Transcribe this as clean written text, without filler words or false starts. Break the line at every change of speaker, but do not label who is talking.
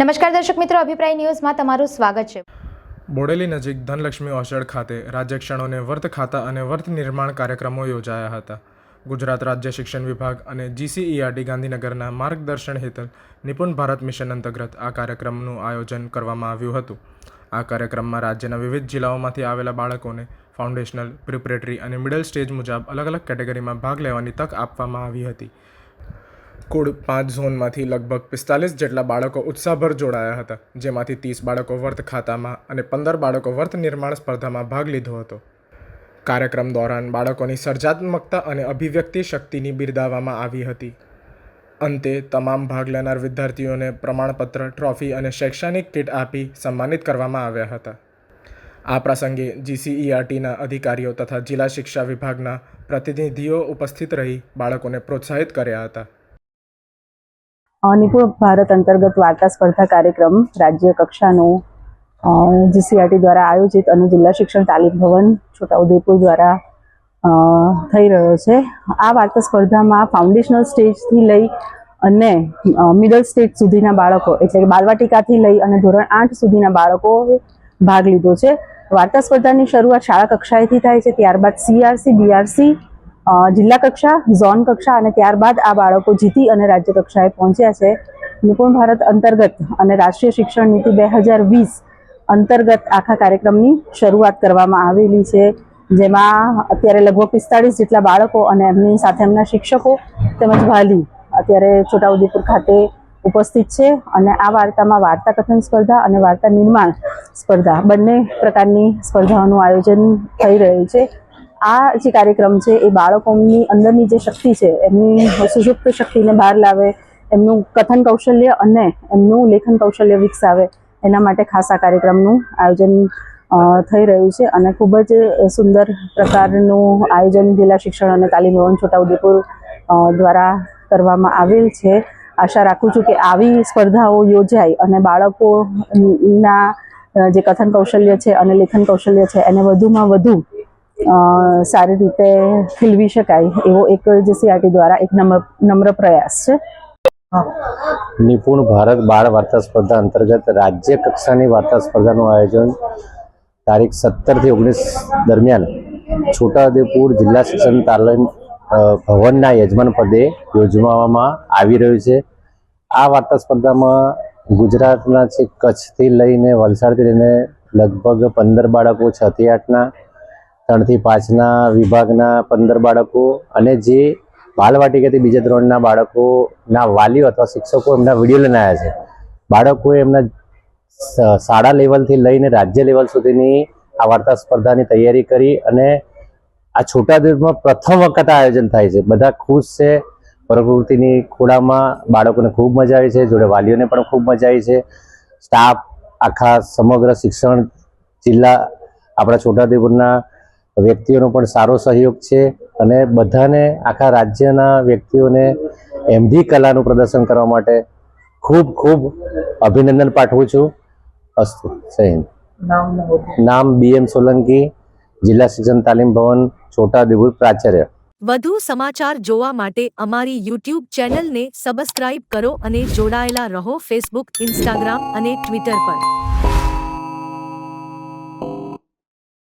નમસ્કાર દર્શક મિત્રો, અભિપ્રાય ન્યૂઝમાં તમારું સ્વાગત છે।
બોડેલી નજીક ધનલક્ષ્મી ઓસડ ખાતે રાજ્યક્ષણોને વર્ત ખાતા અને વર્ત નિર્માણ કાર્યક્રમો યોજાયા હતા। ગુજરાત રાજ્ય શિક્ષણ વિભાગ અને GCERT ગાંધીનગરના માર્ગદર્શન હેઠળ નિપુણ ભારત મિશન અંતર્ગત આ કાર્યક્રમનું આયોજન કરવામાં આવ્યું હતું। આ કાર્યક્રમમાં રાજ્યના વિવિધ જિલ્લાઓમાંથી આવેલા બાળકોને ફાઉન્ડેશનલ, પ્રિપરેટરી અને મિડલ સ્ટેજ મુજબ અલગ અલગ કેટેગરીમાં ભાગ લેવાની તક આપવામાં આવી હતી। કુલ 5 ઝોનમાંથી લગભગ 45 જેટલા બાળકો ઉત્સાહભર જોડાયા હતા, જેમાંથી 30 બાળકો વર્ત ખાતામાં અને 15 બાળકો વર્ત નિર્માણ સ્પર્ધામાં ભાગ લીધો હતો। કાર્યક્રમ દોરાન બાળકોની સર્જનાત્મકતા અને અભિવ્યક્તિ શક્તિની બિરદાવવામાં આવી હતી। અંતે તમામ ભાગ લેનાર વિદ્યાર્થીઓને પ્રમાણપત્ર, ટ્રોફી અને શૈક્ષણિક કીટ આપી સન્માનિત કરવામાં આવ્યા હતા। આ પ્રસંગે GCERTના અધિકારીઓ તથા જિલ્લા શિક્ષા વિભાગના પ્રતિનિધિઓ ઉપસ્થિત રહી બાળકોને પ્રોત્સાહિત કર્યા હતા।
નિપુણ ભારત અંતર્ગત વાર્તા સ્પર્ધા કાર્યક્રમ રાજ્ય કક્ષાનો GCERT દ્વારા આયોજિત અને જિલ્લા શિક્ષણ તાલીમ ભવન છોટાઉદેપુર દ્વારા થઈ રહ્યો છે। આ વાર્તા સ્પર્ધામાં ફાઉન્ડેશનલ સ્ટેજથી લઈ અને મિડલ સ્ટેજ સુધીના બાળકો, એટલે કે બાલવાટિકાથી લઈ અને ધોરણ 8 સુધીના બાળકોએ ભાગ લીધો છે। વાર્તા સ્પર્ધાની શરૂઆત શાળા કક્ષાએથી થાય છે, ત્યારબાદ CRC, BRC, જિલ્લા કક્ષા, ઝોન કક્ષા અને ત્યારબાદ આ બાળકો જીતી અને રાજ્ય કક્ષાએ પહોંચ્યા છે। નિપુણ ભારત અંતર્ગત અને રાષ્ટ્રીય શિક્ષણ નીતિ 2020 અંતર્ગત આખા કાર્યક્રમની શરૂઆત કરવામાં આવેલી છે, જેમાં અત્યારે લગભગ 45 જેટલા બાળકો અને એમની સાથે એમના શિક્ષકો તેમજ વાલી અત્યારે છોટાઉદેપુર ખાતે ઉપસ્થિત છે। અને આ વાર્તામાં વાર્તા કથન સ્પર્ધા અને વાર્તા નિર્માણ સ્પર્ધા બંને પ્રકારની સ્પર્ધાઓનું આયોજન થઈ રહ્યું છે। આ જે કાર્યક્રમ છે એ બાળકોની અંદરની જે શક્તિ છે, એમની સુષુપ્ત શક્તિને બહાર લાવે, એમનું કથન કૌશલ્ય અને એમનું લેખન કૌશલ્ય વિકસાવે, એના માટે ખાસ આ કાર્યક્રમનું આયોજન થઈ રહ્યું છે। અને ખૂબ જ સુંદર પ્રકારનું આયોજન જિલ્લા શિક્ષણ અને તાલીમ ભવન છોટાઉદેપુર દ્વારા કરવામાં આવેલ છે। આશા રાખું છું કે આવી સ્પર્ધાઓ યોજાય અને બાળકોના જે કથન કૌશલ્ય છે અને લેખન કૌશલ્ય છે એને વધુમાં વધુ સારી રીતે ખીલવી શકાય એવો એક GCERT દ્વારા એક નમ્ર પ્રયાસ છે।
નિપુણ ભારત બાળ વાર્તા સ્પર્ધા અંતર્ગત રાજ્ય કક્ષાની વાર્તા સ્પર્ધાનું આયોજન તારીખ 17 થી 19 દરમિયાન છોટાઉદેપુર જિલ્લા શિક્ષણ તાલીમ ભવનના યજમાન પદે યોજવામાં આવી રહ્યું છે। આ વાર્તા સ્પર્ધામાં ગુજરાતના છે કચ્છથી લઈને વલસાડથી લઈને લગભગ 15 બાળકો, 6 થી 8ના, 3 થી 5ના વિભાગના 15 બાળકો અને જે બાલવાટિકાથી બીજા ધોરણના બાળકોના વાલીઓ અથવા શિક્ષકો એમના વિડીયો લઈને આવ્યા છે। બાળકોએ એમના શાળા લેવલથી લઈને રાજ્ય લેવલ સુધીની આ વાર્તા સ્પર્ધાની તૈયારી કરી અને આ છોટાઉદેપુરમાં પ્રથમ વખત આયોજન થાય છે। બધા ખુશ છે। પ્રકૃતિની ખોળામાં બાળકોને ખૂબ મજા આવી છે, જોડે વાલીઓને પણ ખૂબ મજા આવી છે। સ્ટાફ, આખા સમગ્ર શિક્ષણ જિલ્લા આપણા છોટાઉદેપુરના વ્યક્તિઓનો પણ સારો સહયોગ છે અને બધાને આખા રાજ્યના વ્યક્તિઓને એમની કલાનું પ્રદર્શન કરવા માટે ખૂબ ખૂબ અભિનંદન પાઠવું છું। અસ્તુ જય હિન્દ। નામ BM સોલંકી, જિલ્લા શિક્ષણ તાલીમ ભવન છોટાઉદેપુર પ્રાચાર્ય।
વધુ સમાચાર જોવા માટે અમારી YouTube ચેનલને સબસ્ક્રાઇબ કરો અને જોડાયેલા રહો Facebook, Instagram અને Twitter પર।